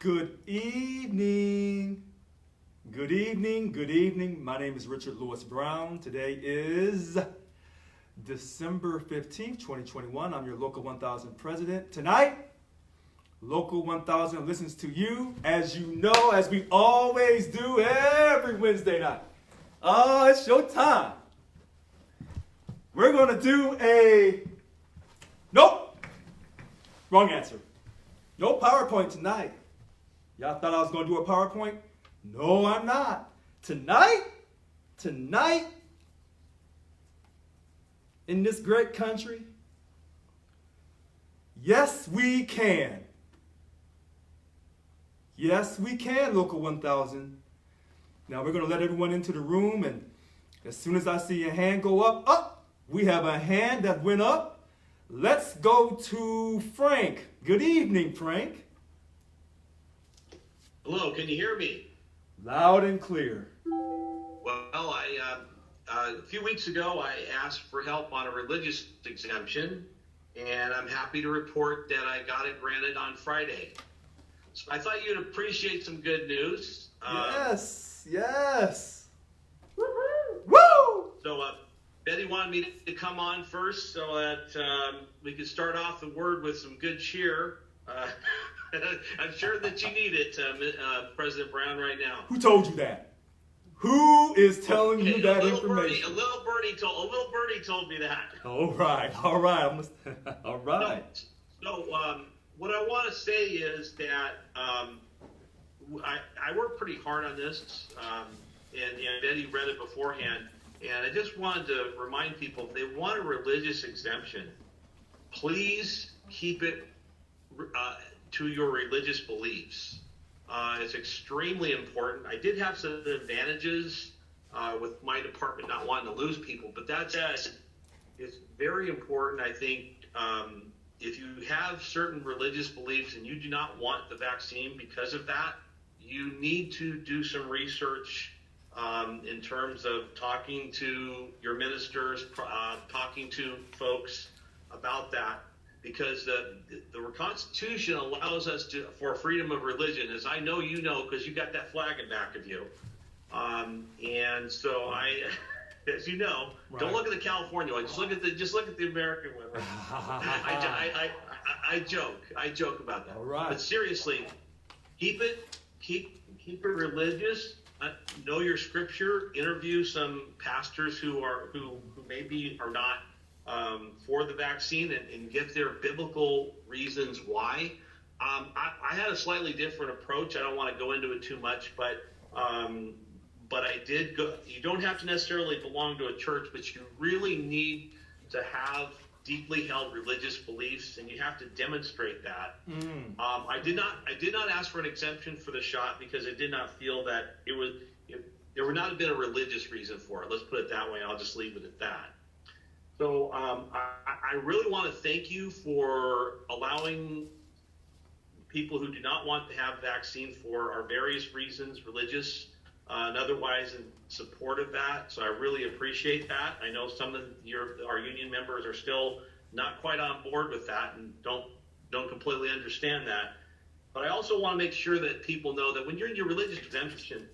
Good evening. Good evening. Good evening. My name is Richard Lewis Brown. Today is December 15th, 2021. I'm your Local 1000 president. Tonight, Local 1000 listens to you, as you know, as we always do every Wednesday night. Oh, it's your time. We're going to do Nope. Wrong answer. No PowerPoint tonight. Y'all thought I was going to do a PowerPoint? No, I'm not. Tonight, in this great country, yes, we can. Yes, we can, Local 1000. Now, we're going to let everyone into the room, and as soon as I see a hand go up, we have a hand that went up. Let's go to Frank. Good evening, Frank. Hello, can you hear me? Loud and clear. Well, a few weeks ago, I asked for help on a religious exemption, and I'm happy to report that I got it granted on Friday. So I thought you'd appreciate some good news. Yes. Woo! So Betty wanted me to come on first so that we could start off the word with some good cheer. I'm sure that you need it, President Brown, right now. Who told you that? Who is telling you that information? A little birdie told me that. All right. All right. So what I want to say is that I worked pretty hard on this, and Betty read it beforehand, and I just wanted to remind people, if they want a religious exemption, please keep it to your religious beliefs. It's extremely important. I did have some advantages with my department not wanting to lose people, but that said, it's very important. I think if you have certain religious beliefs and you do not want the vaccine because of that, you need to do some research in terms of talking to your ministers, talking to folks about that. Because the Constitution allows us for freedom of religion, as I know you know, because you got that flag in back of you. And so as you know, right. Don't look at the California one. Just look at the American one. I joke about that. All right. But seriously, keep it religious. Know your scripture. Interview some pastors who maybe are not for the vaccine and get their biblical reasons why. I had a slightly different approach. I don't want to go into it too much, but I did go. You don't have to necessarily belong to a church, but you really need to have deeply held religious beliefs, and you have to demonstrate that. I did not ask for an exemption for the shot because I did not feel that there would not have been a religious reason for it. Let's put it that way. I'll just leave it at that. So I really want to thank you for allowing people who do not want to have vaccine for our various reasons, religious and otherwise, in support of that. So I really appreciate that. I know some of our union members are still not quite on board with that and don't completely understand that. But I also want to make sure that people know that when you're in your religious exemption,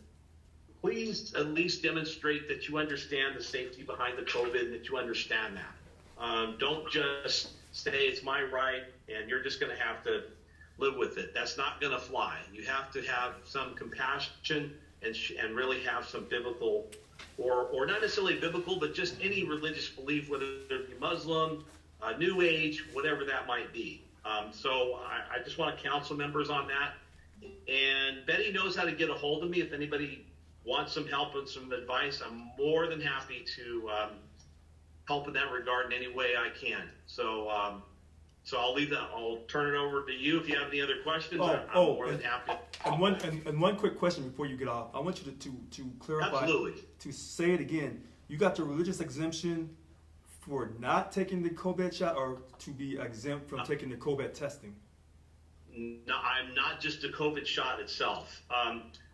please at least demonstrate that you understand the safety behind the COVID and that you understand that. Don't just say it's my right and you're just going to have to live with it. That's not going to fly. You have to have some compassion and really have some biblical, or not necessarily biblical, but just any religious belief, whether it be Muslim, New Age, whatever that might be. So I just want to counsel members on that. And Betty knows how to get a hold of me if anybody want some help and some advice. I'm more than happy to help in that regard in any way I can. So I'll leave that. I'll turn it over to you if you have any other questions. I'm more than happy. And one quick question before you get off. I want you to clarify. Absolutely. To say it again. You got the religious exemption for not taking the COVID shot, or to be exempt from taking the COVID testing? No, I'm not just the COVID shot itself.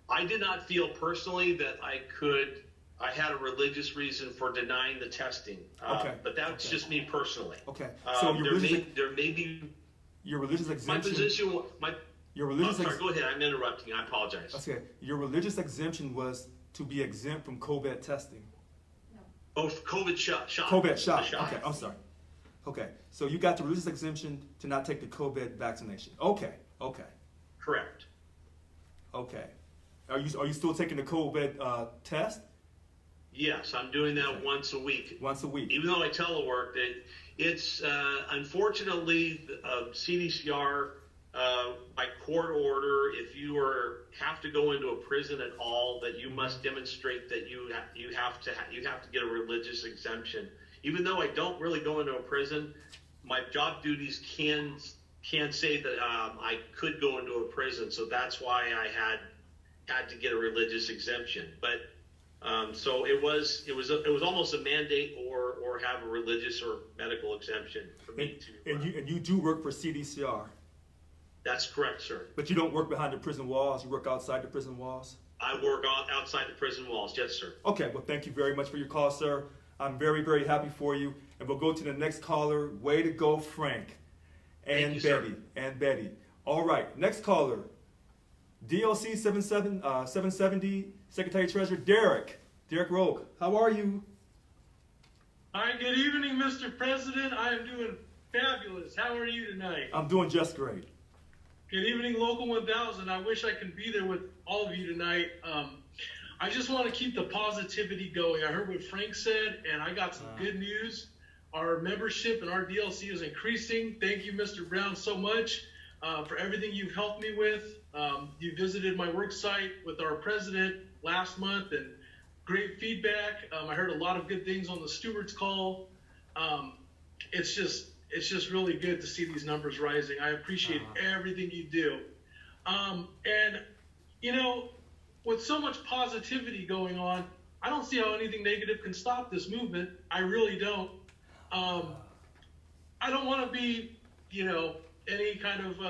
I did not feel personally that I had a religious reason for denying the testing. But that's just me personally. Okay. So there may be your religious exemption. Your Oh, religious sorry, go ahead. I'm interrupting. I apologize. okay. Your religious exemption was to be exempt from COVID testing. Oh, COVID shot. COVID shot. The shot. Okay, I'm sorry. Okay, so you got the religious exemption to not take the COVID vaccination. Okay. Correct. Okay. Are you still taking the COVID test? Yes, I'm doing that once a week. Once a week. Even though I telework, that it's unfortunately CDCR by court order. If you have to go into a prison at all, that you must demonstrate that you have to get a religious exemption. Even though I don't really go into a prison, my job duties can say that I could go into a prison. So that's why I had to get a religious exemption. But so it was almost a mandate or have a religious or medical exemption for me to. And you do work for CDCR. That's correct, sir. But you don't work behind the prison walls. You work outside the prison walls. I work outside the prison walls. Yes, sir. Okay. Well, thank you very much for your call, sir. I'm very, very happy for you. And we'll go to the next caller. Way to go, Frank. And Thank you, Betty. sir. And Betty. All right. Next caller. DLC 770, Secretary Treasurer Derek. Derek Roque. How are you? Hi, good evening, Mr. President. I am doing fabulous. How are you tonight? I'm doing just great. Good evening, Local 1000. I wish I could be there with all of you tonight. I just want to keep the positivity going. I heard what Frank said, and I got some good news. Our membership and our DLC is increasing. Thank you, Mr. Brown, so much for everything you've helped me with. You visited my work site with our president last month, and great feedback. I heard a lot of good things on the stewards call. It's just really good to see these numbers rising. I appreciate everything you do. And, you know, with so much positivity going on, I don't see how anything negative can stop this movement. I really don't. I don't want to be, any kind of,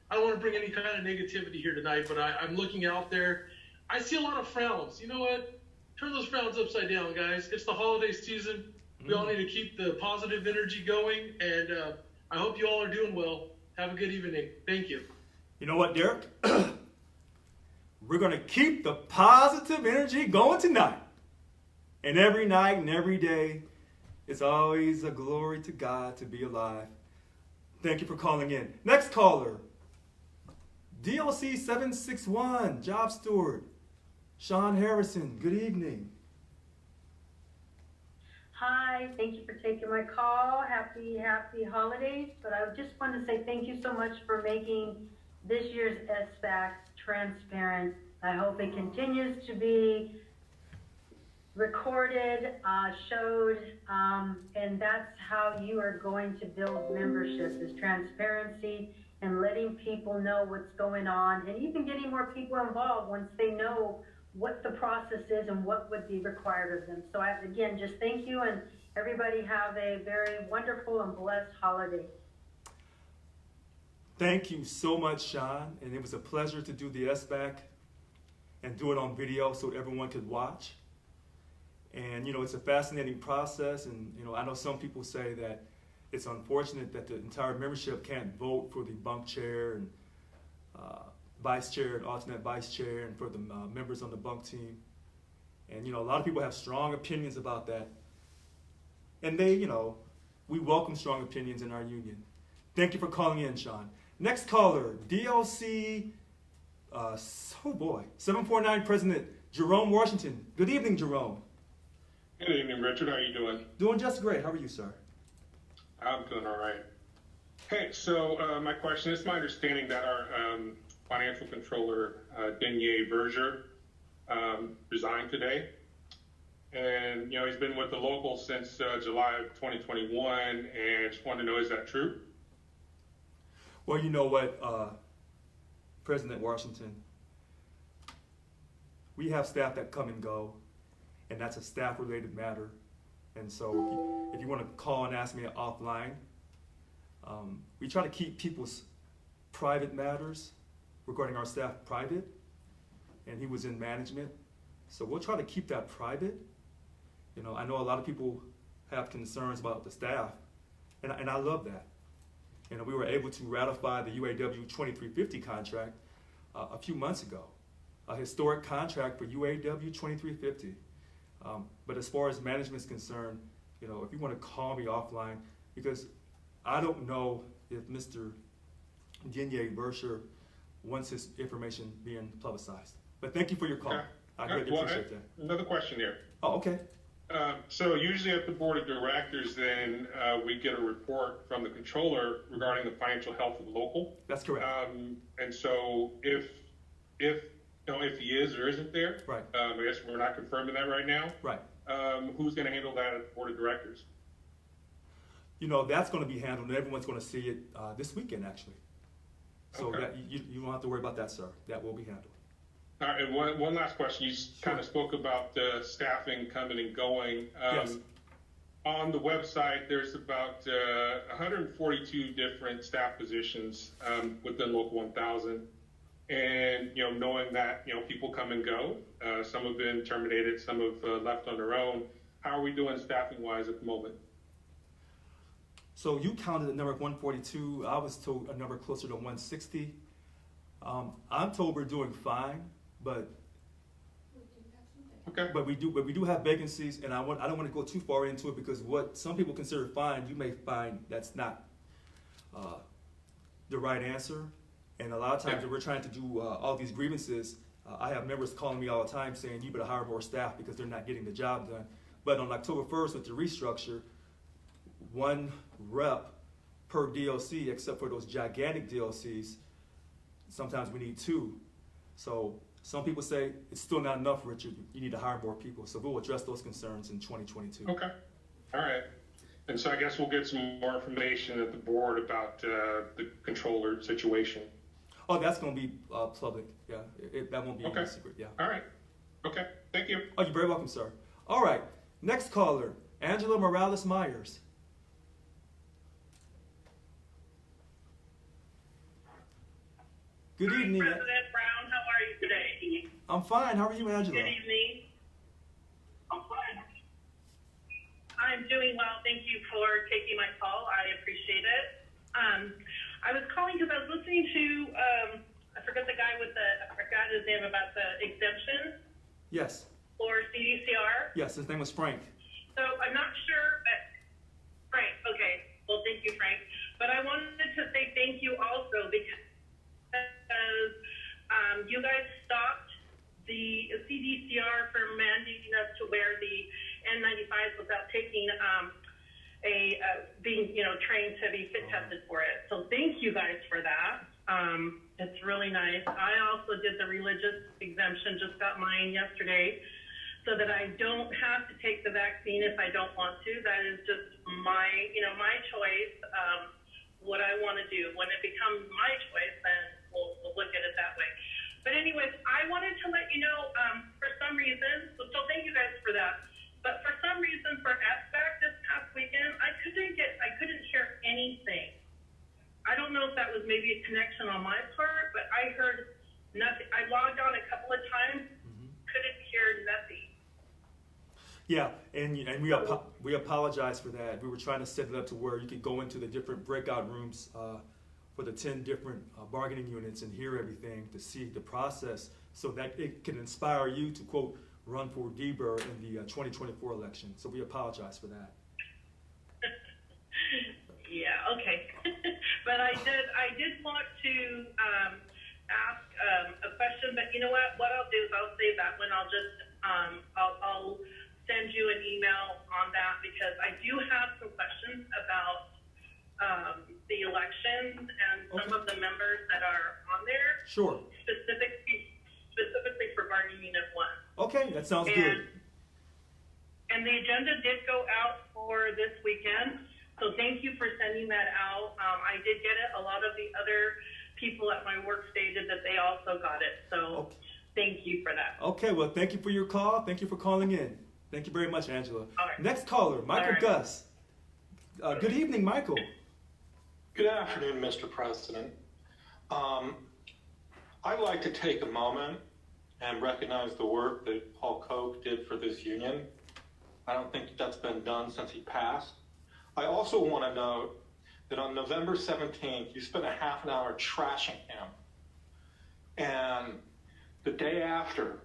I don't want to bring any kind of negativity here tonight, but I'm looking out there. I see a lot of frowns. You know what? Turn those frowns upside down, guys. It's the holiday season. We all need to keep the positive energy going, and I hope you all are doing well. Have a good evening. Thank you. You know what, Derek? We're going to keep the positive energy going tonight. And every night and every day, it's always a glory to God to be alive. Thank you for calling in. Next caller, DLC 761, Job Steward, Sean Harrison. Good evening. Hi, thank you for taking my call. Happy holidays. But I just want to say thank you so much for making this year's SBAC transparent. I hope it continues to be recorded, showed, and that's how you are going to build membership, is transparency and letting people know what's going on, and even getting more people involved once they know what the process is and what would be required of them. So again, just thank you, and everybody have a very wonderful and blessed holiday. Thank you so much, Sean. And it was a pleasure to do the SBAC and do it on video so everyone could watch. And, it's a fascinating process. And, I know some people say that it's unfortunate that the entire membership can't vote for the bunk chair and vice chair and alternate vice chair and for the members on the bunk team. And, a lot of people have strong opinions about that. And they, we welcome strong opinions in our union. Thank you for calling in, Sean. Next caller, DLC, 749 President Jerome Washington. Good evening, Jerome. Good evening, Richard. How are you doing? Doing just great. How are you, sir? I'm doing all right. Hey, so my question is, my understanding that our financial controller, Denier Berger, resigned today. And, he's been with the local since July of 2021, and just wanted to know, is that true? Well, you know what, President Washington, we have staff that come and go, and that's a staff-related matter. And so if you want to call and ask me offline, we try to keep people's private matters regarding our staff private, and he was in management. So we'll try to keep that private. I know a lot of people have concerns about the staff, and I love that. And we were able to ratify the UAW 2350 contract a few months ago. A historic contract for UAW 2350. But as far as management is concerned, you know, if you want to call me offline, because I don't know if Mr. Denye Bersher wants his information being publicized. But thank you for your call. Okay. I greatly appreciate that. Another question here. Oh, okay. So usually at the board of directors, then we get a report from the controller regarding the financial health of the local. That's correct. And so if he is or isn't there, Right. I guess we're not confirming that right now. Right. Who's going to handle that at the board of directors? You know, that's going to be handled, and everyone's going to see it this weekend, actually. So Okay. that you don't have to worry about that, sir. That will be handled. All right, and one last question. You kind of spoke about the staffing coming and going. Yes. On the website, there's about 142 different staff positions within Local 1000. And, you know, knowing that, you know, people come and go, some have been terminated, some have left on their own. How are we doing staffing-wise at the moment? So you counted a number of 142. I was told a number closer to 160. I'm told we're doing fine, but Okay. we do have vacancies, and I don't want to go too far into it because what some people consider fine, you may find that's not the right answer. And a lot of times when we're trying to do all these grievances, I have members calling me all the time saying you better hire more staff because they're not getting the job done. But on October 1st with the restructure, one rep per DLC, except for those gigantic DLCs, sometimes we need two. So some people say it's still not enough, Richard. You need to hire more people. So we'll address those concerns in 2022. Okay. All right. And so I guess we'll get some more information at the board about the controller situation. Oh, that's going to be public. Yeah, that won't be Okay. a secret. Yeah. All right. Okay. Thank you. Oh, you're very welcome, sir. All right. Next caller, Angela Morales Myers. Good evening. President Brown, how are you today? I'm fine. How are you, Angela? Good evening. I'm fine. I'm doing well. Thank you for taking my call. I appreciate it. I was calling because I was listening to, I forgot his name about the exemption Yes. for CDCR. Yes, his name was Frank. So I'm not sure, Frank, okay. Well, thank you, Frank. But I wanted to say thank you also because you guys stopped the CDCR from mandating us to wear the N95s without taking being trained to be fit tested for it. So thank you guys for that. It's really nice. I also did the religious exemption, just got mine yesterday, so that I don't have to take the vaccine if I don't want to. That is just my choice. What I want to do. When it becomes my choice, then we'll look at it that way. But anyways, I wanted to let you know, for some reason, so thank you guys for that. But for some reason, for SBAC this past weekend, I couldn't hear anything. I don't know if that was maybe a connection on my part, but I heard nothing. I logged on a couple of times, couldn't hear nothing. Yeah, and we apologize for that. We were trying to set it up to where you could go into the different breakout rooms for the 10 different bargaining units and hear everything to see the process so that it can inspire you to, quote, run for DBER in the 2024 election. So we apologize for that. Yeah, okay. But I did want to ask a question, but you know what? What I'll do is I'll save that one. I'll just I'll send you an email on that because I do have some questions about the elections and some of the members that are on there. Sure. Specifically for bargaining unit 1. Okay, that sounds good. And the agenda did go out for this weekend, so thank you for sending that out. I did get it. A lot of the other people at my work stated that they also got it, so thank you for that. Okay, well, thank you for your call. Thank you for calling in. Thank you very much, Angela. All right. Next caller, Michael Gus. Good evening, Michael. Good afternoon, Mr. President. I'd like to take a moment and recognize the work that Paul Koch did for this union. I don't think that's been done since he passed. I also want to note that on November 17th, you spent a half an hour trashing him. And the day after,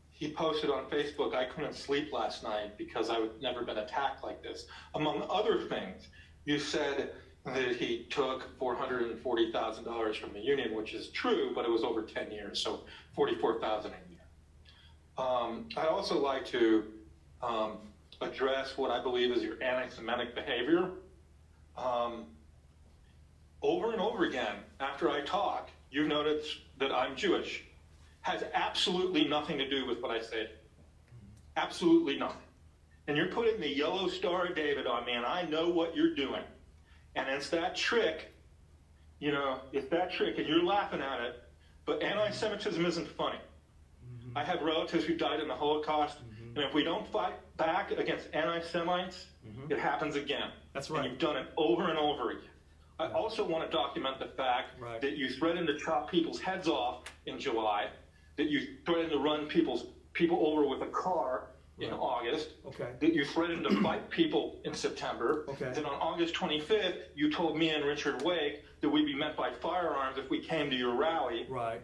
he posted on Facebook, I couldn't sleep last night because I had never been attacked like this. Among other things, you said that he took $440,000 from the union, which is true, but it was over 10 years, so $44,000 a year. I'd also like to address what I believe is your anti-Semitic behavior. Over and over again, after I talk, you've noticed that I'm Jewish. Has absolutely nothing to do with what I said. Absolutely nothing. And you're putting the yellow Star of David on me, and I know what you're doing. And it's that trick, it's that trick, and you're laughing at it, but anti-Semitism isn't funny. Mm-hmm. I have relatives who died in the Holocaust, mm-hmm. and if we don't fight back against anti-Semites, mm-hmm. it happens again. That's right. And you've done it over and over again. I also want to document the fact that you threatened to chop people's heads off in July, that you threatened to run people over with a car in August, that you threatened to fight people in September, that on August 25th, you told me and Richard Wake that we'd be met by firearms if we came to your rally. Right.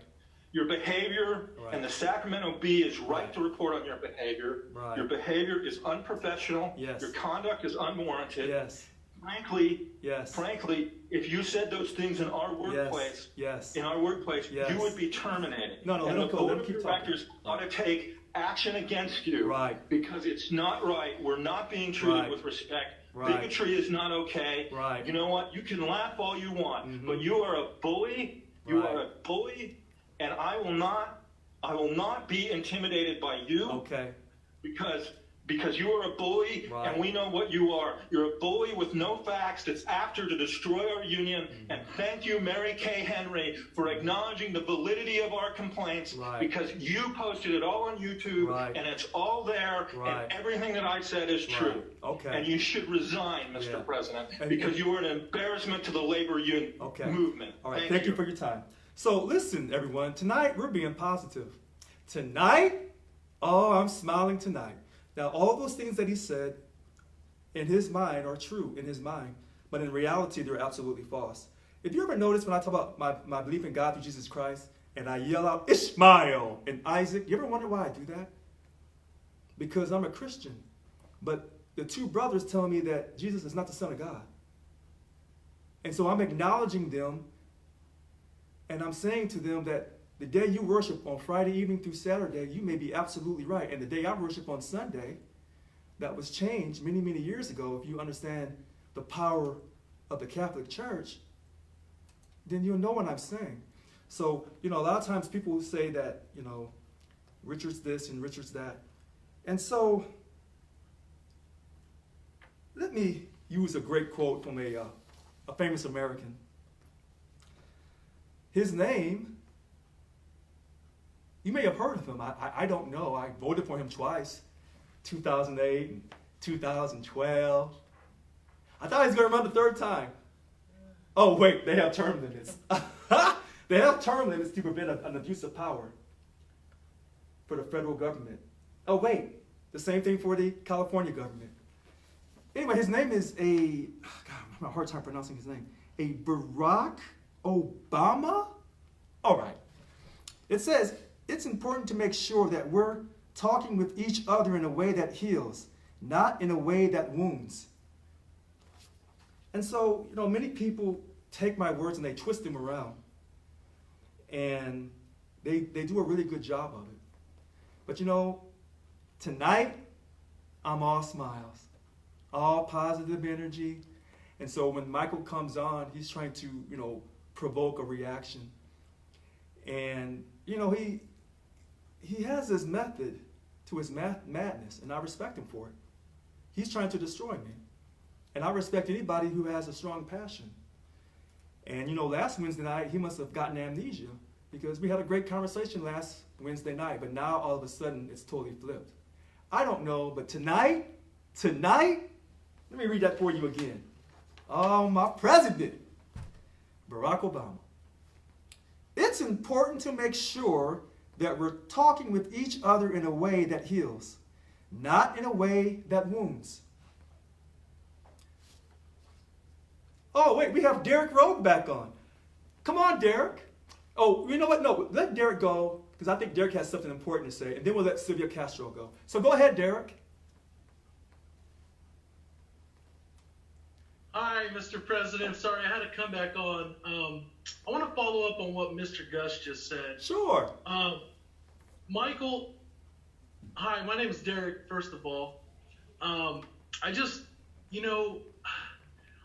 Your behavior, and the Sacramento Bee is right to report on your behavior. Right. Your behavior is unprofessional. Yes. Your conduct is unwarranted. Yes. Frankly, if you said those things in our workplace, you would be terminated. And the board of directors ought to take action against you, because it's not right. We're not being treated with respect. Bigotry is not okay. You know what? You can laugh all you want, but you are a bully. You are a bully, and I will not be intimidated by you. Because you are a bully, and we know what you are. You're a bully with no facts that's after to destroy our union. And thank you, Mary Kay Henry, for acknowledging the validity of our complaints, because you posted it all on YouTube, and it's all there, and everything that I said is true. And you should resign, Mr. President, because you are an embarrassment to the labor union movement. All right, thank you for your time. So listen, everyone, tonight we're being positive. Tonight, I'm smiling tonight. Now, all those things that he said in his mind are true in his mind, but in reality, they're absolutely false. If you ever notice when I talk about my belief in God through Jesus Christ, and I yell out Ishmael and Isaac, you ever wonder why I do that? Because I'm a Christian, but the two brothers tell me that Jesus is not the Son of God. And so I'm acknowledging them, and I'm saying to them that the day you worship on Friday evening through Saturday, you may be absolutely right. And the day I worship on Sunday, that was changed many, many years ago. If you understand the power of the Catholic Church, then you'll know what I'm saying. So, a lot of times people will say that, Richard's this and Richard's that. And so, let me use a great quote from a famous American. His name, you may have heard of him. I don't know. I voted for him twice, 2008 and 2012. I thought he was going to run the third time. Oh, wait, they have term limits. They have term limits to prevent an abuse of power for the federal government. Oh, wait, the same thing for the California government. Anyway, his name is I'm having a hard time pronouncing his name. A Barack Obama? All right. It says, it's important to make sure that we're talking with each other in a way that heals, not in a way that wounds. And so, many people take my words and they twist them around. And they do a really good job of it. But tonight, I'm all smiles, all positive energy. And so when Michael comes on, he's trying to, provoke a reaction. And, he has this method to his madness, and I respect him for it. He's trying to destroy me. And I respect anybody who has a strong passion. And, last Wednesday night, he must have gotten amnesia because we had a great conversation last Wednesday night, but now all of a sudden it's totally flipped. I don't know, but tonight, let me read that for you again. Oh, my president, Barack Obama. It's important to make sure that we're talking with each other in a way that heals, not in a way that wounds. Oh, wait, we have Derek Rogue back on. Come on, Derek. Oh, you know what? No, let Derek go, because I think Derek has something important to say, and then we'll let Sylvia Castro go. So go ahead, Derek. Hi, Mr. President. Sorry, I had to come back on. I want to follow up on what Mr. Gus just said. Sure. Michael, hi, my name is Derek, first of all. I just,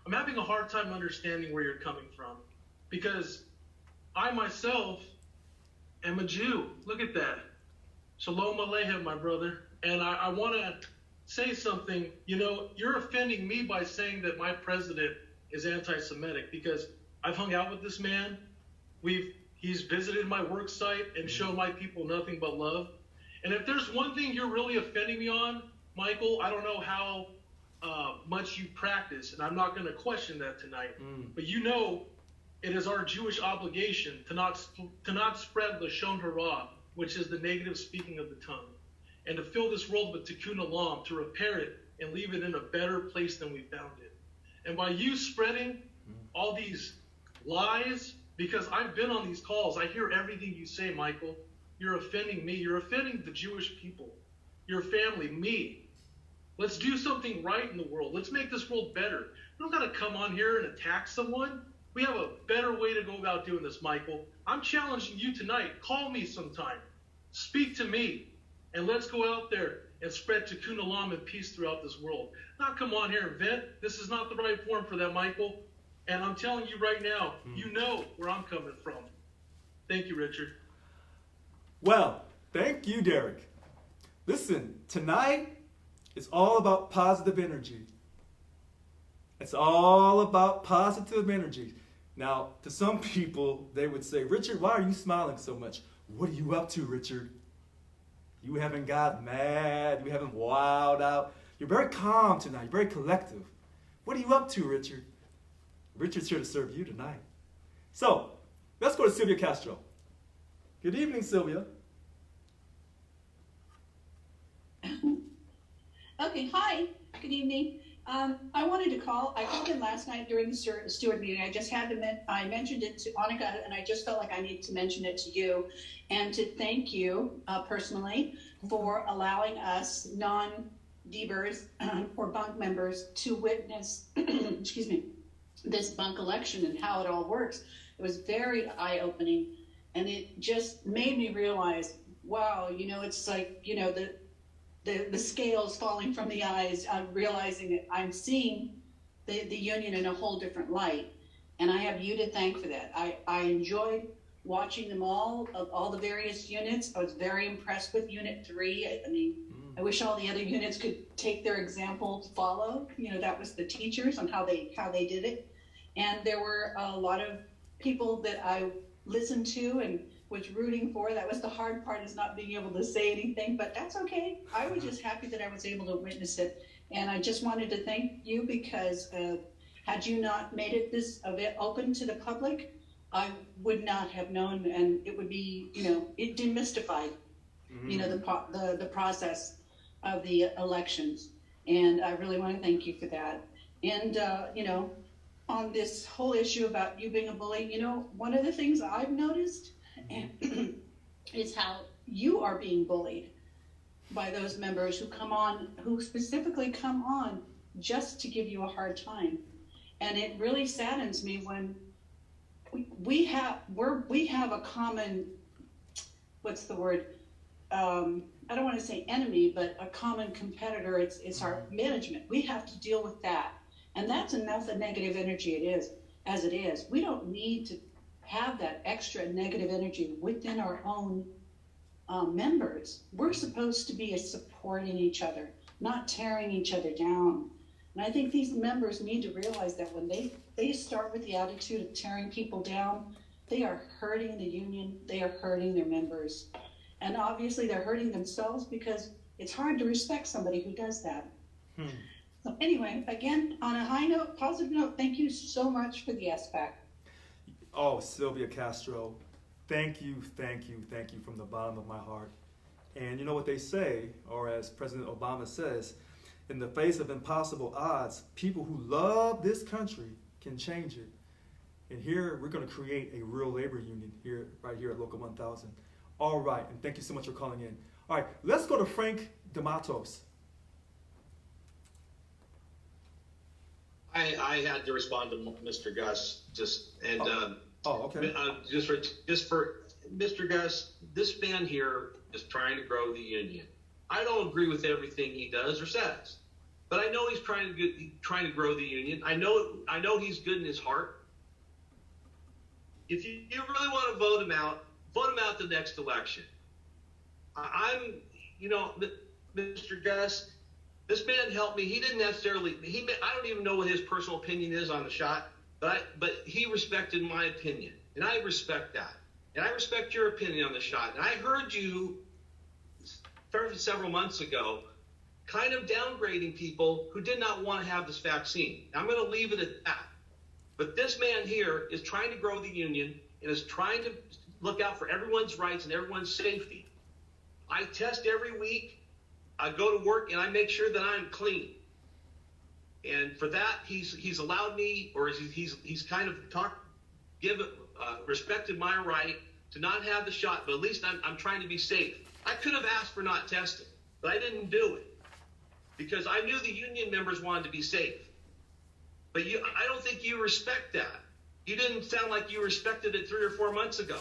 I'm having a hard time understanding where you're coming from, because I myself am a Jew. Look at that. Shalom Aleichem, my brother. And I want to say something. You're offending me by saying that my president is anti-Semitic, because I've hung out with this man. He's visited my work site and shown my people nothing but love. And if there's one thing you're really offending me on, Michael, I don't know how much you practice, and I'm not going to question that tonight. But it is our Jewish obligation to not spread Lashon Hara, which is the negative speaking of the tongue, and to fill this world with tikkun olam, to repair it and leave it in a better place than we found it. And by you spreading all these lies, because I've been on these calls, I hear everything you say, Michael. You're offending me. You're offending the Jewish people, your family, me. Let's do something right in the world. Let's make this world better. We don't got to come on here and attack someone. We have a better way to go about doing this, Michael. I'm challenging you tonight. Call me sometime. Speak to me. And let's go out there and spread tikkun olam and peace throughout this world. Not come on here and vent. This is not the right forum for that, Michael. And I'm telling you right now, you know where I'm coming from. Thank you, Richard. Well, thank you, Derek. Listen, tonight it's all about positive energy. It's all about positive energy. Now, to some people, they would say, Richard, why are you smiling so much? What are you up to, Richard? You haven't got mad. You haven't wilded out. You're very calm tonight. You're very collective. What are you up to, Richard? Richard's here to serve you tonight. So, let's go to Sylvia Castro. Good evening, Sylvia. Okay, hi. Good evening. I wanted to call. I called in last night during the steward meeting. I just had to. I mentioned it to Annika, and I just felt like I needed to mention it to you, and to thank you personally for allowing us non-Debers or bunk members to witness, excuse me, this bunk election and how it all works. It was very eye-opening, and it just made me realize, wow, it's like, the scales falling from the eyes. I'm realizing that I'm seeing the union in a whole different light, and I have you to thank for that. I enjoyed watching them all the various units. I was very impressed with Unit 3. I mean, I wish all the other units could take their example to follow. That was the teachers on how they did it, and there were a lot of people that I listened to and was rooting for. That was the hard part, is not being able to say anything, but that's okay. I was just happy that I was able to witness it, and I just wanted to thank you, because had you not made it open to the public, I would not have known, and it would be, it demystified, the process of the elections, and I really want to thank you for that. And on this whole issue about you being a bully, one of the things I've noticed is how you are being bullied by those members who specifically come on just to give you a hard time. And it really saddens me when we have a common, what's the word? I don't want to say enemy, but a common competitor. It's our management. We have to deal with that. And that's enough of negative energy as it is. We don't need to have that extra negative energy within our own members. We're supposed to be supporting each other, not tearing each other down. And I think these members need to realize that when they start with the attitude of tearing people down, they are hurting the union, they are hurting their members. And obviously they're hurting themselves, because it's hard to respect somebody who does that. So anyway, again, on a high note, positive note, thank you so much for the SBAC. Oh, Sylvia Castro, thank you from the bottom of my heart. And you know what they say, or as President Obama says, in the face of impossible odds, people who love this country can change it. And here, we're going to create a real labor union here, right here at Local 1000. All right, and thank you so much for calling in. All right, let's go to Frank DeMatos. I had to respond to Mr. Gus okay. Just for Mr. Gus, this man here is trying to grow the union. I don't agree with everything he does or says, but I know he's trying to grow the union. I know he's good in his heart. If you really want to vote him out the next election. Mr. Gus, this man helped me. He didn't necessarily. I don't even know what his personal opinion is on the shot, but he respected my opinion, and I respect that, and I respect your opinion on the shot. And I heard you several months ago, kind of downgrading people who did not want to have this vaccine. I'm going to leave it at that. But this man here is trying to grow the union and is trying to look out for everyone's rights and everyone's safety. I test every week. I go to work and I make sure that I'm clean. And for that, he's allowed me, or he's kind of respected my right to not have the shot. But at least I'm trying to be safe. I could have asked for not testing, but I didn't do it because I knew the union members wanted to be safe. But I don't think you respect that. You didn't sound like you respected it 3 or 4 months ago.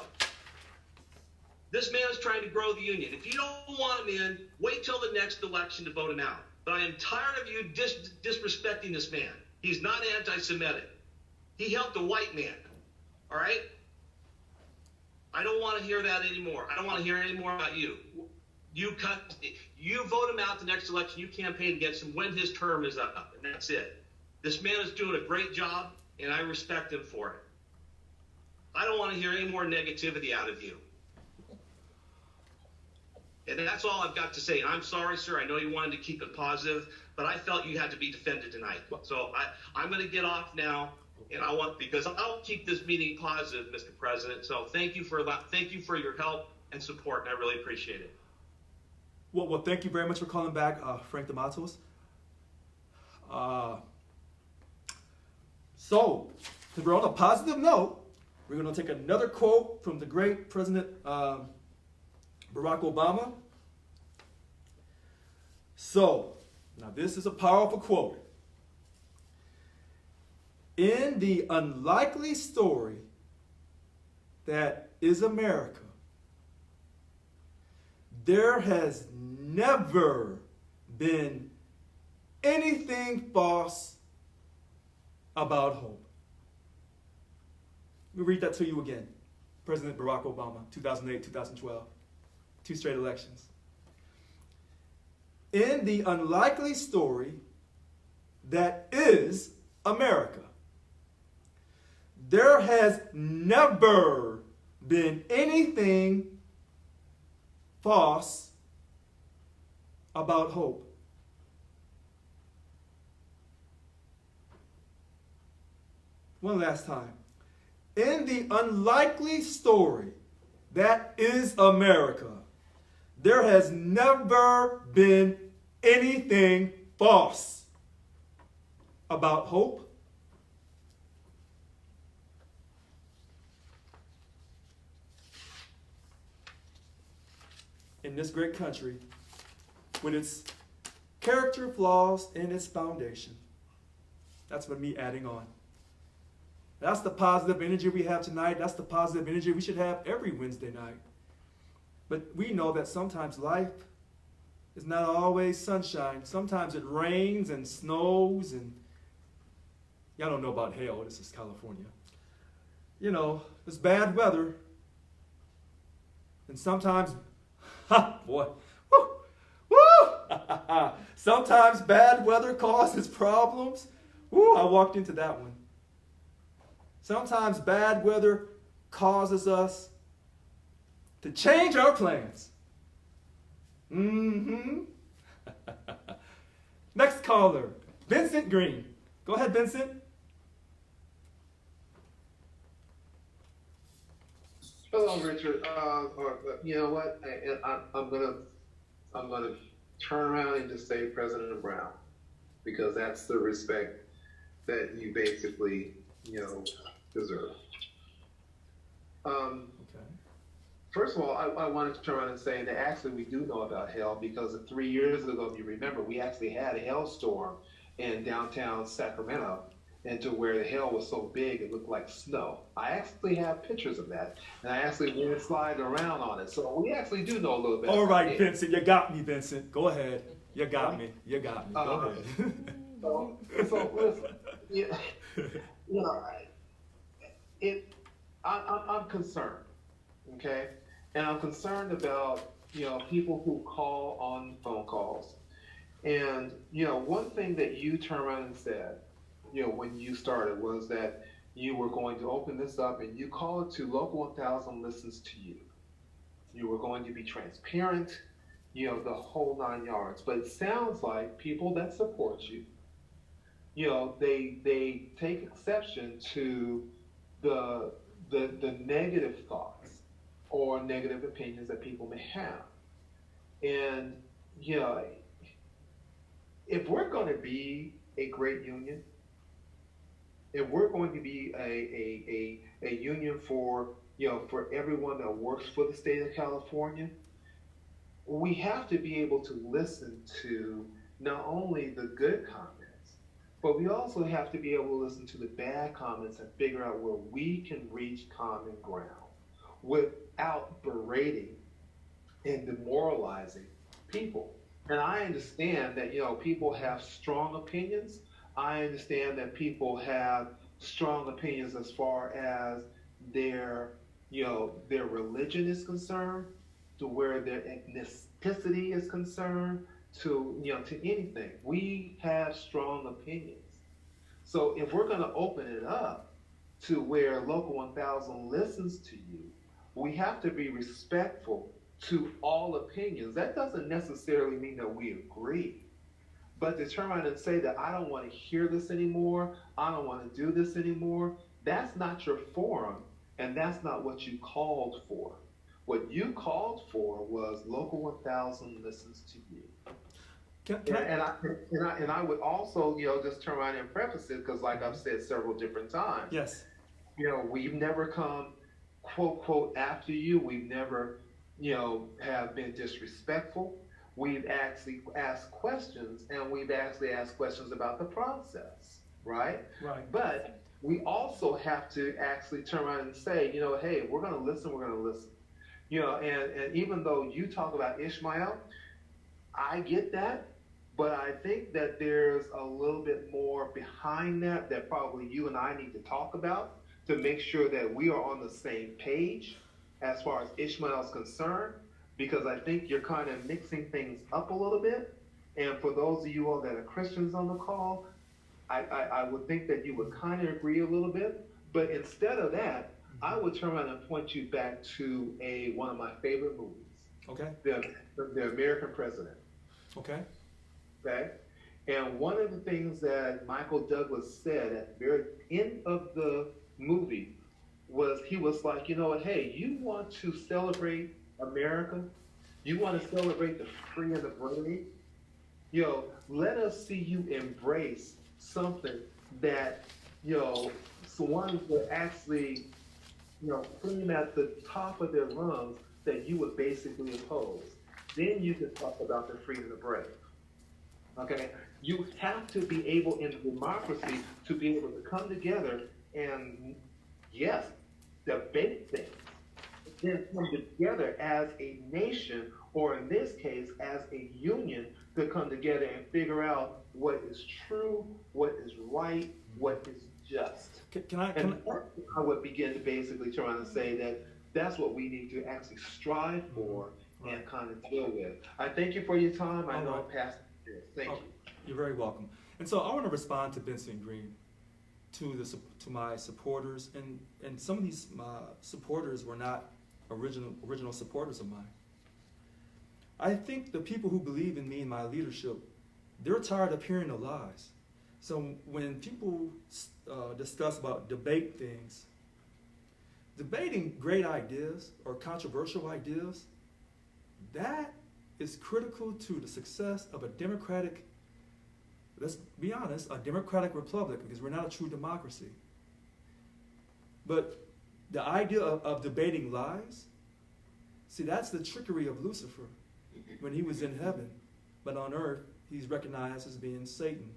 This man is trying to grow the union. If you don't want him in, wait till the next election to vote him out. But I am tired of you disrespecting this man. He's not anti-Semitic. He helped a white man. All right? I don't want to hear that anymore. I don't want to hear any more about you. You vote him out the next election. You campaign against him when his term is up, and that's it. This man is doing a great job, and I respect him for it. I don't want to hear any more negativity out of you. And that's all I've got to say. And I'm sorry, sir. I know you wanted to keep it positive, but I felt you had to be defended tonight. So I'm going to get off now, and because I'll keep this meeting positive, Mr. President. So thank you for your help and support, and I really appreciate it. Well, thank you very much for calling back, Frank DeMatos. So, to go on a positive note, we're going to take another quote from the great President Barack Obama. So, now this is a powerful quote. In the unlikely story that is America, there has never been anything false about hope. Let me read that to you again. President Barack Obama, 2008, 2012. 2 straight elections. In the unlikely story that is America, there has never been anything false about hope. One last time. In the unlikely story that is America, there has never been anything false about hope. In this great country, with its character flaws in its foundation. That's what me adding on. That's the positive energy we have tonight. That's the positive energy we should have every Wednesday night. But we know that sometimes life is not always sunshine. Sometimes it rains and snows, and y'all don't know about hail. This is California. You know, it's bad weather. And sometimes, boy, woo, woo! Sometimes bad weather causes problems. Woo, I walked into that one. Sometimes bad weather causes us to change our plans. Next caller, Vincent Green. Go ahead, Vincent. Hello, Richard. You know what? I'm gonna turn around and just say President Brown, because that's the respect that you basically deserve. Okay. First of all, I wanted to turn around and say that actually we do know about hell because 3 years ago, if you remember, we actually had a hailstorm in downtown Sacramento, and to where the hail was so big it looked like snow. I actually have pictures of that, and I actually went sliding around on it. So we actually do know a little bit. All right, Vincent, you got me, Vincent. Go ahead. You got me. You got me. Go ahead. So listen, I'm concerned, okay, and I'm concerned about people who call on phone calls, and one thing that you turned around and said, when you started was that you were going to open this up and you call it to Local 1000 listens to you. You were going to be transparent, the whole 9 yards. But it sounds like people that support you, they take exception to the negative thoughts or negative opinions that people may have. And, if we're going to be a great union, if we're going to be a union for everyone that works for the state of California, we have to be able to listen to not only the good comments, but we also have to be able to listen to the bad comments and figure out where we can reach common ground without berating and demoralizing people. And I understand that people have strong opinions. I understand that people have strong opinions as far as their religion is concerned, to where their ethnicity is concerned, to anything. We have strong opinions. So if we're going to open it up to where Local 1000 listens to you, we have to be respectful to all opinions. That doesn't necessarily mean that we agree. But to turn around and say that I don't want to hear this anymore, I don't want to do this anymore, that's not your forum, and that's not what you called for. What you called for was Local 1000 listens to you. And I would also, just turn around and preface it, because like I've said several different times, yes, we've never come, quote, quote, after you. We've never, have been disrespectful. We've actually asked questions, and we've actually asked questions about the process, right? Right. But we also have to actually turn around and say, hey, we're going to listen, and even though you talk about Ishmael, I get that, but I think that there's a little bit more behind that probably you and I need to talk about to make sure that we are on the same page as far as Ishmael is concerned, because I think you're kind of mixing things up a little bit. And for those of you all that are Christians on the call, I would think that you would kind of agree a little bit. But instead of that, I would turn around and point you back to one of my favorite movies. Okay. The American President. Okay. Okay. And one of the things that Michael Douglas said at the very end of the movie was, he was like, hey, you want to celebrate America? You want to celebrate the free and the brave? Let us see you embrace something that, someone would actually, scream at the top of their lungs that you would basically oppose. Then you can talk about the free and the brave. Okay? You have to be able in democracy to be able to come together and, yes, debate things, then come together as a nation, or in this case, as a union, to come together and figure out what is true, what is right, what is just. I would begin to basically try and say that that's what we need to actually strive for and kind of deal with. I thank you for your time. I know I passed it. Thank you. You're very welcome. And so I want to respond to Vincent Green, to my supporters, and some of these supporters were not original supporters of mine. I think the people who believe in me and my leadership, they're tired of hearing the lies. So when people discuss about debate things, debating great ideas or controversial ideas, that is critical to the success of a let's be honest, a democratic republic, because we're not a true democracy. But the idea of debating lies, see, that's the trickery of Lucifer when he was in heaven. But on earth, he's recognized as being Satan.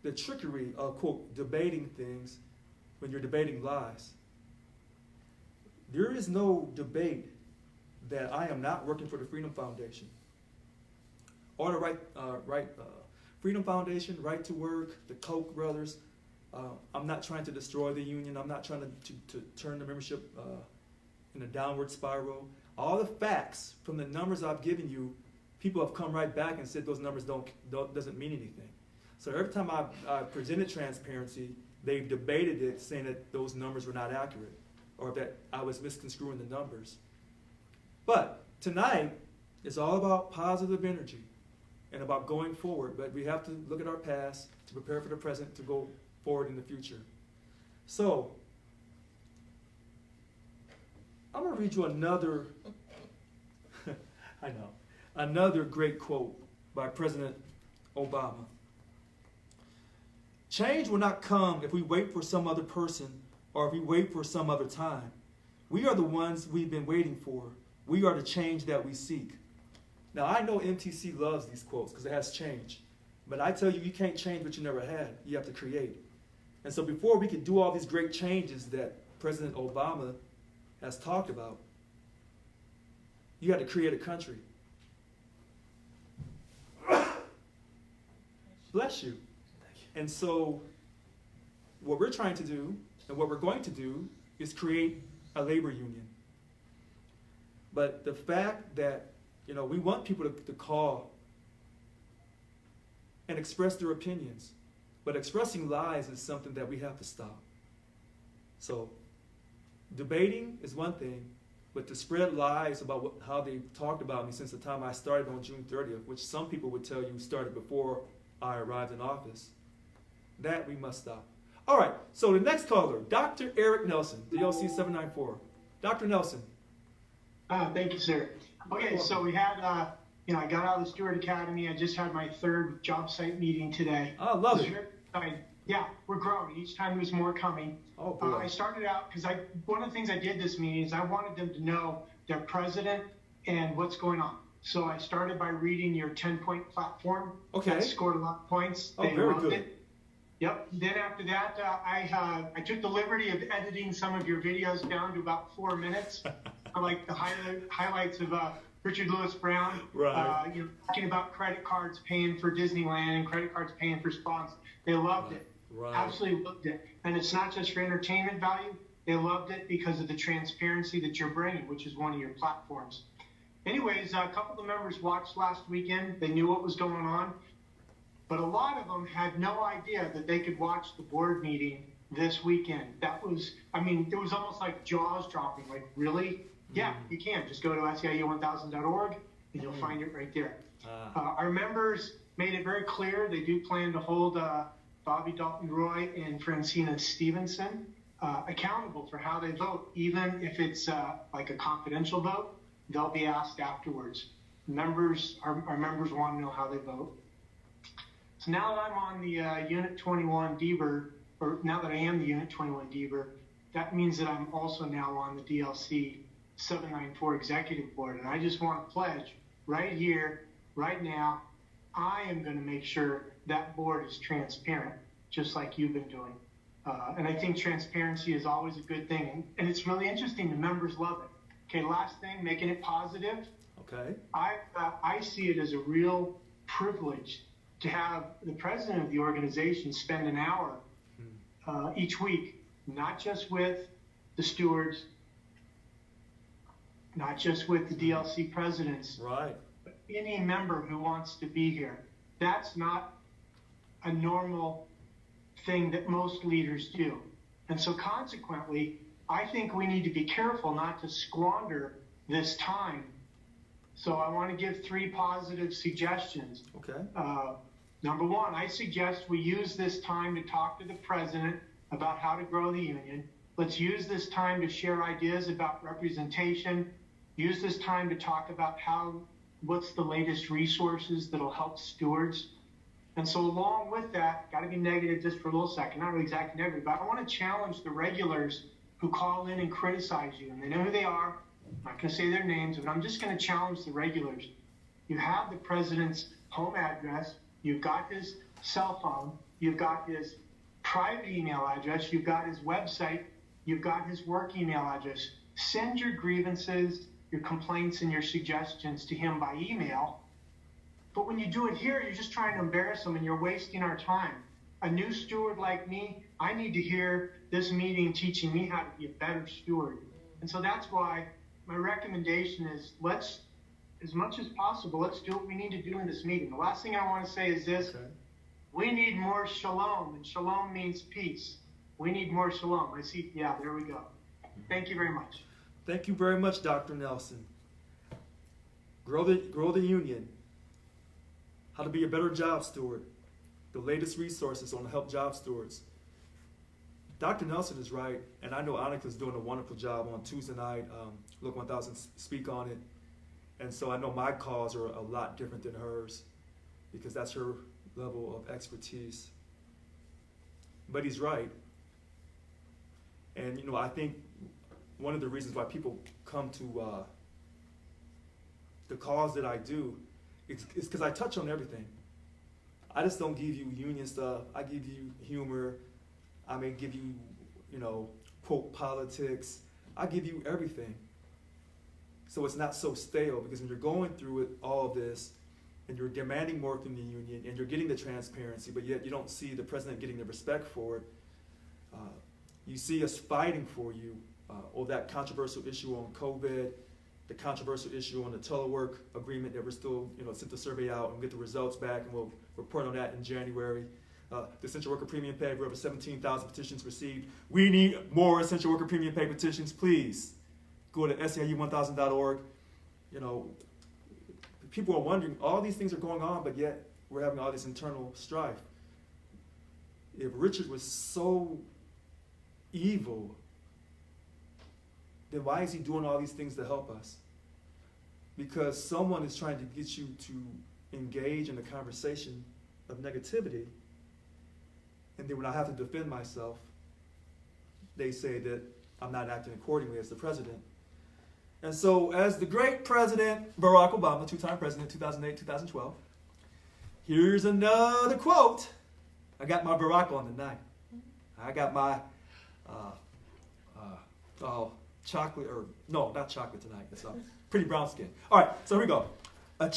The trickery of, quote, debating things when you're debating lies. There is no debate that I am not working for the Freedom Foundation or the Freedom Foundation, Right to Work, the Koch brothers. I'm not trying to destroy the union. I'm not trying to turn the membership in a downward spiral. All the facts from the numbers I've given you, people have come right back and said those numbers doesn't mean anything. So every time I've presented transparency, they've debated it, saying that those numbers were not accurate or that I was misconstruing the numbers. But tonight, it's all about positive energy and about going forward. But we have to look at our past to prepare for the present to go forward in the future. So, I'm going to read you another great quote by President Obama. Change will not come if we wait for some other person or if we wait for some other time. We are the ones we've been waiting for. We are the change that we seek. Now, I know MTC loves these quotes because it has change. But I tell you, you can't change what you never had. You have to create. And so before we can do all these great changes that President Obama has talked about, you have to create a country. Bless you. And so what we're trying to do and what we're going to do is create a labor union. But the fact that, we want people to call and express their opinions. But expressing lies is something that we have to stop. So debating is one thing, but to spread lies about how they've talked about me since the time I started on June 30th, which some people would tell you started before I arrived in office, that we must stop. All right, so the next caller, Dr. Eric Nelson, DLC 794. Dr. Nelson. Thank you, sir. Okay, so we had, I got out of the Steward Academy. I just had my third job site meeting today. Oh, love it. Yeah, we're growing. Each time there's more coming. Oh, boy. I started out because one of the things I did this meeting is I wanted them to know their president and what's going on. So I started by reading your 10-point platform. Okay. That scored a lot of points. They very loved good. it. Yep. Then after that, I took the liberty of editing some of your videos down to about 4 minutes. I like the highlights of Richard Lewis Brown, right. Talking about credit cards paying for Disneyland and credit cards paying for spas. They loved it. Right. Absolutely loved it. And it's not just for entertainment value. They loved it because of the transparency that you're bringing, which is one of your platforms. Anyways, a couple of members watched last weekend. They knew what was going on. But a lot of them had no idea that they could watch the board meeting this weekend. It was almost like jaws dropping. Like, really? Yeah, you can. Just go to SEIU1000.org and you'll find it right there. Our members made it very clear they do plan to hold Bobby Dalton-Roy and Francina Stevenson accountable for how they vote. Even if it's like a confidential vote, they'll be asked afterwards. Our members want to know how they vote. So now that I'm on the Unit 21 DBER, or now that I am the Unit 21 DBER, that means that I'm also now on the DLC 794 Executive Board. And I just want to pledge right here, right now, I am going to make sure that board is transparent, just like you've been doing. And I think transparency is always a good thing. And it's really interesting. The members love it. Okay, last thing, making it positive. Okay. I see it as a real privilege to have the president of the organization spend an hour each week, not just with the stewards, not just with the DLC presidents, right, but any member who wants to be here. That's not a normal thing that most leaders do. And so consequently, I think we need to be careful not to squander this time. So I want to give 3 positive suggestions. Okay. Number 1, I suggest we use this time to talk to the president about how to grow the union. Let's use this time to share ideas about representation. Use this time to talk about what's the latest resources that'll help stewards. And so along with that, got to be negative just for a little second, not really exactly negative, but I want to challenge the regulars who call in and criticize you. And they know who they are. I'm not going to say their names, but I'm just going to challenge the regulars. You have the president's home address. You've got his cell phone. You've got his private email address. You've got his website. You've got his work email address. Send your grievances, your complaints, and your suggestions to him by email. But when you do it here, you're just trying to embarrass him and you're wasting our time. A new steward like me, I need to hear this meeting teaching me how to be a better steward. And so that's why my recommendation is let's, as much as possible, let's do what we need to do in this meeting. The last thing I want to say is this. Okay. We need more shalom, and shalom means peace. We need more shalom. I see, yeah, there we go. Thank you very much. Thank you very much, Dr. Nelson. Grow the union. How to be a better job steward. The latest resources on the help job stewards. Dr. Nelson is right, and I know Annika's doing a wonderful job on Tuesday night. Look 1000 speak on it. And so I know my calls are a lot different than hers because that's her level of expertise. But he's right. And, I think one of the reasons why people come to the calls that I do is because I touch on everything. I just don't give you union stuff. I give you humor. I may give you, quote, politics. I give you everything. So it's not so stale, because when you're going through it, all of this, and you're demanding more from the union, and you're getting the transparency, but yet you don't see the president getting the respect for it. You see us fighting for you, or that controversial issue on COVID, the controversial issue on the telework agreement that we're still, sent the survey out and get the results back, and we'll report on that in January. The essential worker premium pay, we have over 17,000 petitions received. We need more essential worker premium pay petitions, please. Go to SEIU1000.org. People are wondering, all these things are going on, but yet we're having all this internal strife. If Richard was so evil, then why is he doing all these things to help us? Because someone is trying to get you to engage in a conversation of negativity, and then when I have to defend myself, they say that I'm not acting accordingly as the president. And so, as the great President Barack Obama, two-time president, 2008, 2012, here's another quote. I got my Barack on tonight. I got my chocolate, or no, not chocolate tonight. It's pretty brown skin. All right, so here we go. A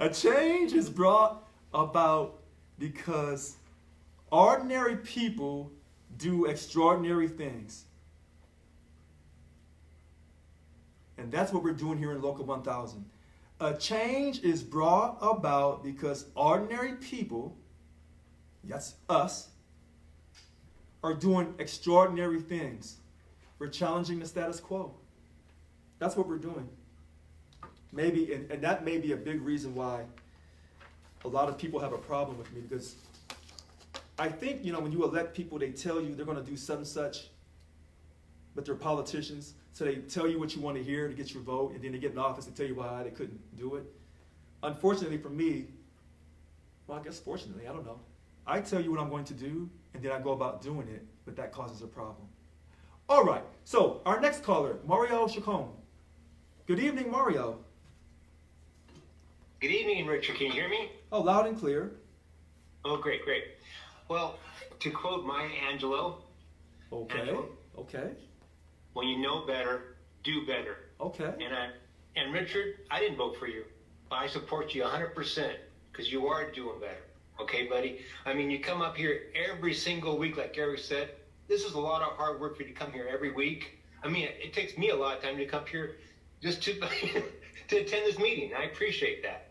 change is brought about because ordinary people do extraordinary things. And that's what we're doing here in Local 1000. A change is brought about because ordinary people, yes, us, are doing extraordinary things. We're challenging the status quo. That's what we're doing. Maybe, and that may be a big reason why a lot of people have a problem with me, because I think, when you elect people, they tell you they're going to do such and such, but they're politicians. So they tell you what you want to hear to get your vote, and then they get in office and tell you why they couldn't do it. Unfortunately for me, well, I guess fortunately, I don't know. I tell you what I'm going to do, and then I go about doing it, but that causes a problem. All right, so our next caller, Mario Chacon. Good evening, Mario. Good evening, Richard. Can you hear me? Oh, loud and clear. Oh, great. Well, to quote Maya Angelou. Okay. When you know better, do better. Okay. And Richard, I didn't vote for you, but I support you 100% because you are doing better. Okay, buddy? I mean, you come up here every single week, like Gary said. This is a lot of hard work for you to come here every week. I mean, it takes me a lot of time to come here just to to attend this meeting. I appreciate that.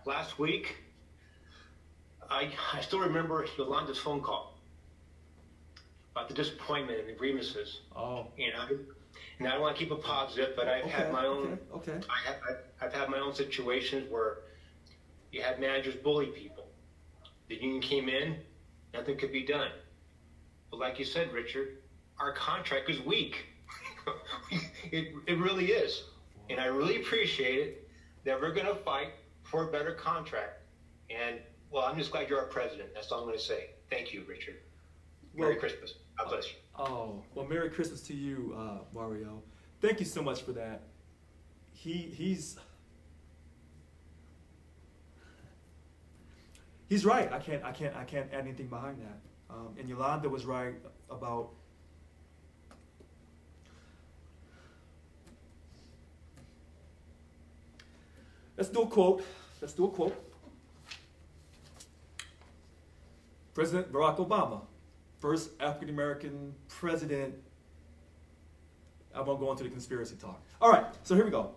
Last week, I still remember Yolanda's phone call about the disappointment and the grievances. Oh. And I don't want to keep it positive, but I've had my own. Okay. I've had my own situations where you had managers bully people. The union came in, nothing could be done. But like you said, Richard, our contract is weak. It really is. And I really appreciate it that we're going to fight for a better contract. And, well, I'm just glad you're our president. That's all I'm going to say. Thank you, Richard. Merry Christmas. God bless you. Oh, well, Merry Christmas to you, Mario. Thank you so much for that. He's right. I can't add anything behind that. And Yolanda was right about Let's do a quote. President Barack Obama, first African American president. I won't go into the conspiracy talk. All right, so here we go.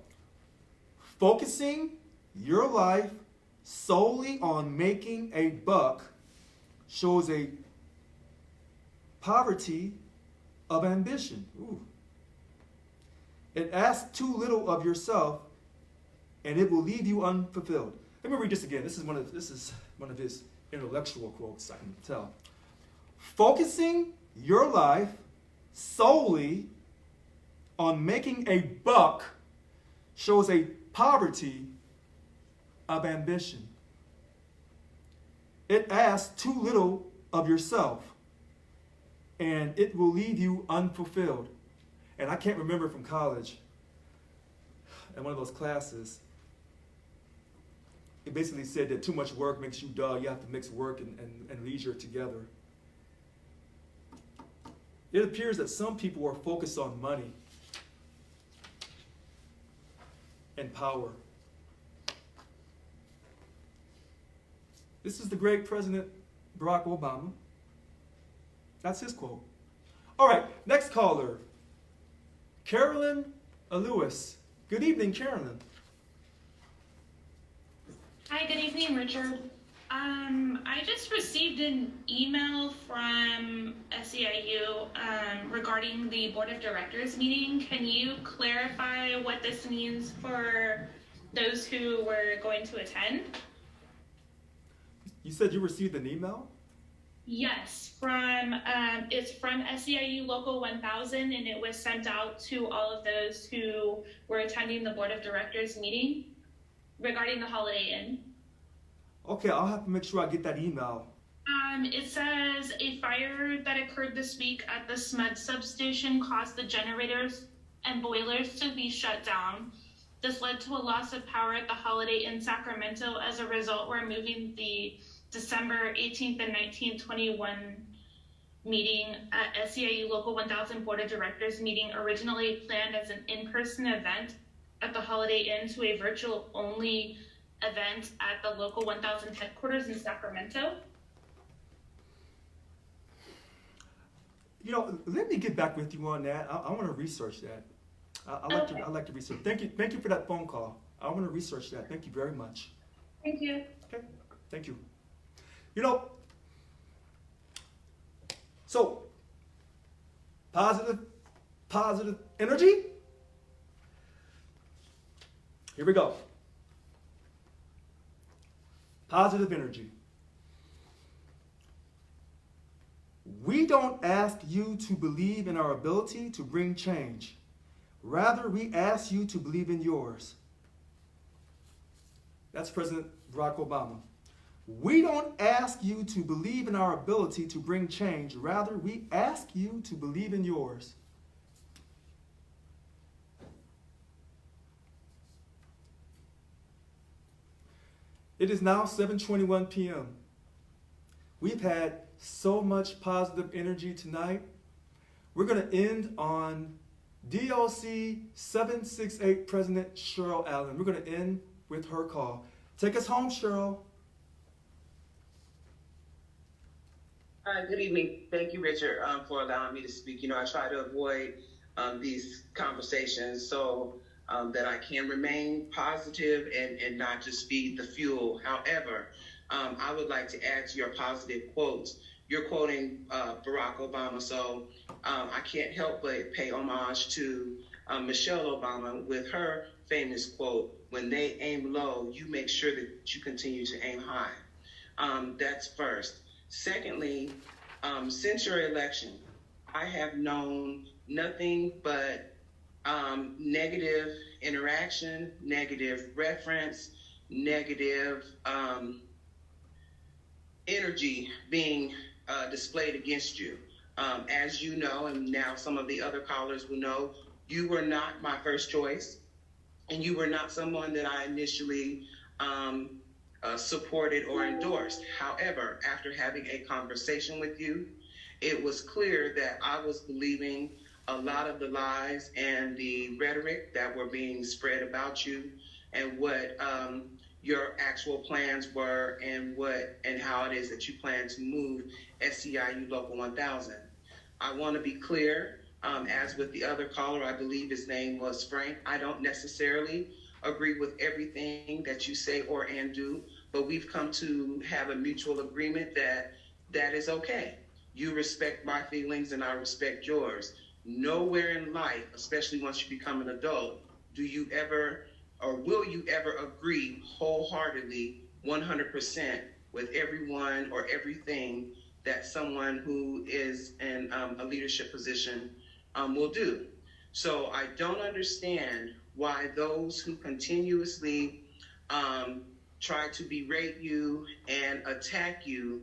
Focusing your life solely on making a buck shows a poverty of ambition. Ooh. It asks too little of yourself, and it will leave you unfulfilled. Let me read this again. This is one of his intellectual quotes, I can tell. Focusing your life solely on making a buck shows a poverty of ambition. It asks too little of yourself, and it will leave you unfulfilled. And I can't remember from college, in one of those classes, it basically said that too much work makes you dull. You have to mix work and leisure together. It appears that some people are focused on money and power. This is the great President Barack Obama. That's his quote. All right, next caller, Carolyn Lewis. Good evening, Carolyn. Hi, good evening, Richard. I just received an email from SEIU regarding the Board of Directors meeting. Can you clarify what this means for those who were going to attend? You said you received an email? Yes, it's from SEIU Local 1000, and it was sent out to all of those who were attending the Board of Directors meeting regarding the Holiday Inn. Okay, I'll have to make sure I get that email. It says a fire that occurred this week at the SMUD substation caused the generators and boilers to be shut down. This led to a loss of power at the Holiday Inn Sacramento. As a result, we're moving the December 18th and 19th, 2021 meeting at SEIU Local 1000 Board of Directors meeting, originally planned as an in-person event at the Holiday Inn, to a virtual-only event at the Local 1000 headquarters in Sacramento. You know, let me get back with you on that. I want to research that. I like to research. Thank you for that phone call. I want to research that. Thank you very much. Thank you. Okay, thank you. You know, so positive energy. Here we go. Positive energy. We don't ask you to believe in our ability to bring change. Rather, we ask you to believe in yours. That's President Barack Obama. We don't ask you to believe in our ability to bring change. Rather, we ask you to believe in yours. It is now 7:21 p.m. We've had so much positive energy tonight. We're going to end on DLC 768 President Cheryl Allen. We're going to end with her call. Take us home, Cheryl. Good evening. Thank you, Richard, for allowing me to speak. You know, I try to avoid these conversations so that I can remain positive and not just feed the fuel. However, I would like to add to your positive quotes. You're quoting Barack Obama, so I can't help but pay homage to Michelle Obama with her famous quote, "When they aim low, you make sure that you continue to aim high." That's first. Secondly, since your election, I have known nothing but negative interaction, negative reference, negative energy being displayed against you. As you know, and now some of the other callers will know, you were not my first choice, and you were not someone that I initially supported or endorsed. However, after having a conversation with you, it was clear that I was believing a lot of the lies and the rhetoric that were being spread about you, and what your actual plans were, and how it is that you plan to move SEIU Local 1000. I want to be clear, as with the other caller, I believe his name was Frank, I don't necessarily agree with everything that you say or and do, but we've come to have a mutual agreement that is okay. You respect my feelings and I respect yours. Nowhere in life, especially once you become an adult, do you ever or will you ever agree wholeheartedly 100% with everyone or everything that someone who is in a leadership position will do. So I don't understand why those who continuously try to berate you and attack you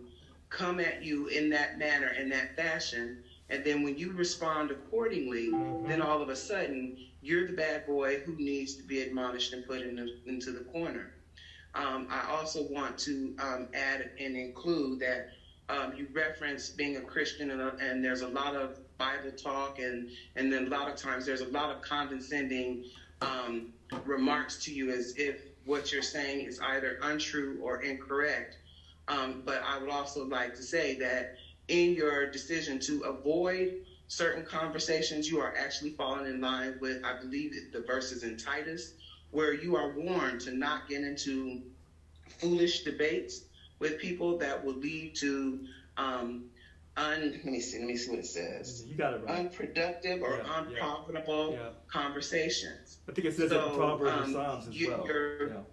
come at you in that manner, in that fashion, and then when you respond accordingly, then all of a sudden you're the bad boy who needs to be admonished and put into the corner. I also want to add and include that you referenced being a Christian, and there's a lot of Bible talk, and then a lot of times there's a lot of condescending remarks to you as if what you're saying is either untrue or incorrect. But I would also like to say that in your decision to avoid certain conversations, you are actually falling in line with, I believe, the verses in Titus, where you are warned to not get into foolish debates with people that will lead to let me see what it says. You got it right. Unproductive or unprofitable conversations. I think it says it in Proverbs or Psalms as well.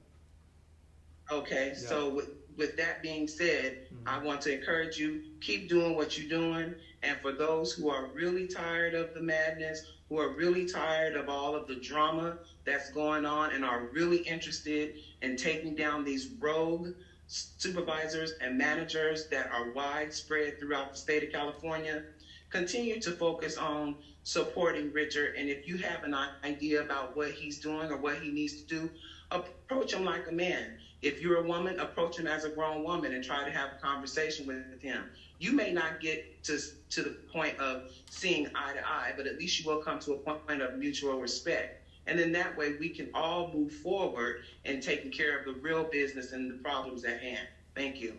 Okay, so with that being said, I want to encourage you, keep doing what you're doing. And for those who are really tired of the madness, who are really tired of all of the drama that's going on, and are really interested in taking down these rogue supervisors and managers that are widespread throughout the state of California, continue to focus on supporting Richard. And if you have an idea about what he's doing or what he needs to do, approach him like a man. If you're a woman, approach him as a grown woman and try to have a conversation with him. You may not get to the point of seeing eye to eye, but at least you will come to a point of mutual respect. And then that way we can all move forward in taking care of the real business and the problems at hand. Thank you.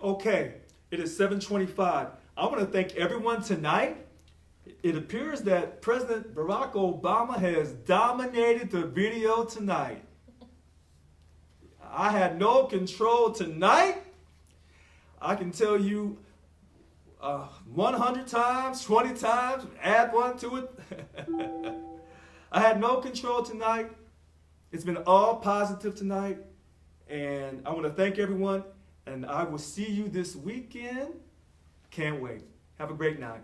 Okay, it is 7:25. I want to thank everyone tonight. It appears that President Barack Obama has dominated the video tonight. I had no control tonight. I can tell you 100 times, 20 times, add one to it. I had no control tonight. It's been all positive tonight. And I want to thank everyone. And I will see you this weekend. Can't wait. Have a great night.